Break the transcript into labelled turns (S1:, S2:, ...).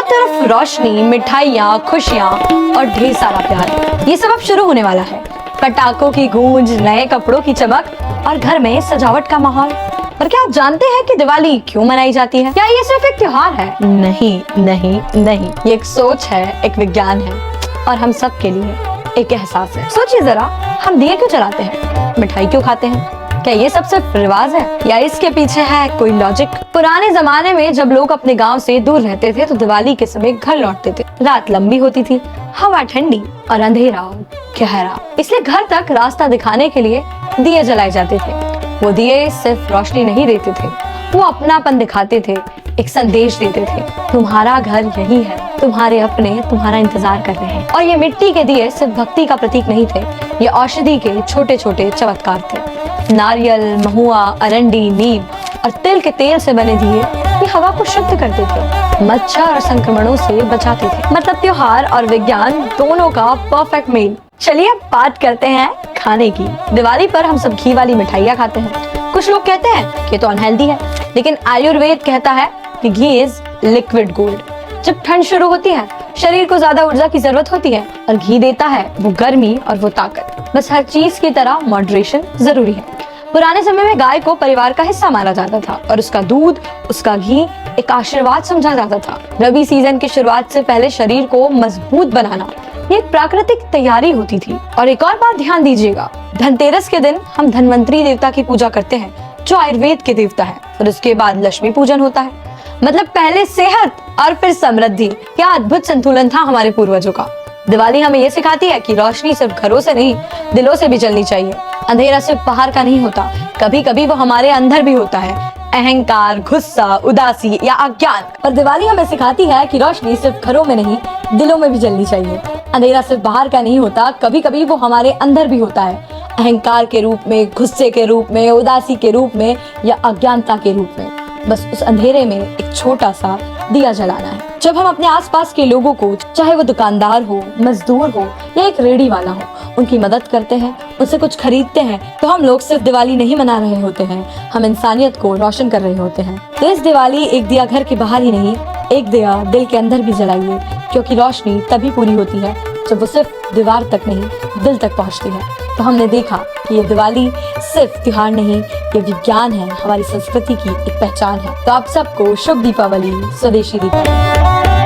S1: तरफ रोशनी, मिठाइयाँ, खुशियाँ और ढेर सारा प्यार, ये सब अब शुरू होने वाला है। पटाखों की गूंज, नए कपड़ों की चमक और घर में सजावट का माहौल। पर क्या आप जानते हैं कि दिवाली क्यों मनाई जाती है? क्या ये सिर्फ एक त्योहार है? नहीं नहीं नहीं, ये एक सोच है, एक विज्ञान है और हम सब के लिए एक एहसास है। सोचिए जरा, हम दिए क्यों जलाते हैं, मिठाई क्यों खाते हैं? क्या ये सब सिर्फ रिवाज है या इसके पीछे है कोई लॉजिक? पुराने जमाने में जब लोग अपने गांव से दूर रहते थे तो दिवाली के समय घर लौटते थे। रात लंबी होती थी, हवा ठंडी और अंधेरा गहरा, इसलिए घर तक रास्ता दिखाने के लिए दिए जलाए जाते थे। वो दिए सिर्फ रोशनी नहीं देते थे, वो अपनापन दिखाते थे, एक संदेश देते थे, तुम्हारा घर यही है, तुम्हारे अपने तुम्हारा इंतजार कर रहे हैं। और ये मिट्टी के दिए सिर्फ भक्ति का प्रतीक नहीं थे, ये औषधि के छोटे छोटे चमत्कार थे। नारियल, महुआ, अरंडी, नीम और तिल के तेल से बने दिए ये हवा को शुद्ध करते थे, मच्छर और संक्रमणों से बचाते थे। मतलब त्योहार और विज्ञान दोनों का परफेक्ट मेल। चलिए अब बात करते हैं खाने की। दिवाली पर हम सब घी वाली मिठाइयाँ खाते हैं। कुछ लोग कहते हैं कि तो अनहेल्दी है, लेकिन आयुर्वेद कहता है कि घी इज लिक्विड गोल्ड। जब ठंड शुरू होती है, शरीर को ज्यादा ऊर्जा की जरूरत होती है और घी देता है वो गर्मी और वो ताकत। बस हर चीज की तरह मॉडरेशन जरूरी है। पुराने समय में गाय को परिवार का हिस्सा माना जाता था और उसका दूध, उसका घी एक आशीर्वाद समझा जाता था। रबी सीजन की शुरुआत से पहले शरीर को मजबूत बनाना ये एक प्राकृतिक तैयारी होती थी। और एक और बात ध्यान दीजिएगा, धनतेरस के दिन हम धनवंतरी देवता की पूजा करते हैं जो आयुर्वेद के देवता है, और उसके बाद लक्ष्मी पूजन होता है। मतलब पहले सेहत और फिर समृद्धि। क्या अद्भुत संतुलन था हमारे पूर्वजों का। दिवाली हमें ये सिखाती है कि रोशनी सिर्फ घरों से नहीं, दिलों से भी जलनी चाहिए। अंधेरा सिर्फ बाहर का नहीं होता, कभी कभी वो हमारे अंदर भी होता है। अहंकार, गुस्सा, उदासी या अज्ञान। पर दिवाली हमें सिखाती है कि रोशनी सिर्फ घरों में नहीं, दिलों में भी जलनी चाहिए। अंधेरा सिर्फ बाहर का नहीं होता, कभी कभी वो हमारे अंदर भी होता है। अहंकार के रूप में, गुस्से के रूप में, उदासी के रूप में या अज्ञानता के रूप में। बस उस अंधेरे में एक छोटा सा दिया जलाना है। जब हम अपने आसपास के लोगों को, चाहे वो दुकानदार हो, मजदूर हो या एक रेहड़ी वाला हो, उनकी मदद करते हैं, उनसे कुछ खरीदते हैं, तो हम लोग सिर्फ दिवाली नहीं मना रहे होते हैं, हम इंसानियत को रोशन कर रहे होते हैं। तो इस दिवाली एक दिया घर के बाहर ही नहीं, एक दिया दिल के अंदर भी जलाइए, क्योंकि रोशनी तभी पूरी होती है जब वो सिर्फ दीवार तक नहीं, दिल तक पहुंचती है। तो हमने देखा कि ये दिवाली सिर्फ त्योहार नहीं, ये विज्ञान है, हमारी संस्कृति की एक पहचान है। तो आप सबको शुभ दीपावली, स्वदेशी दीपावली।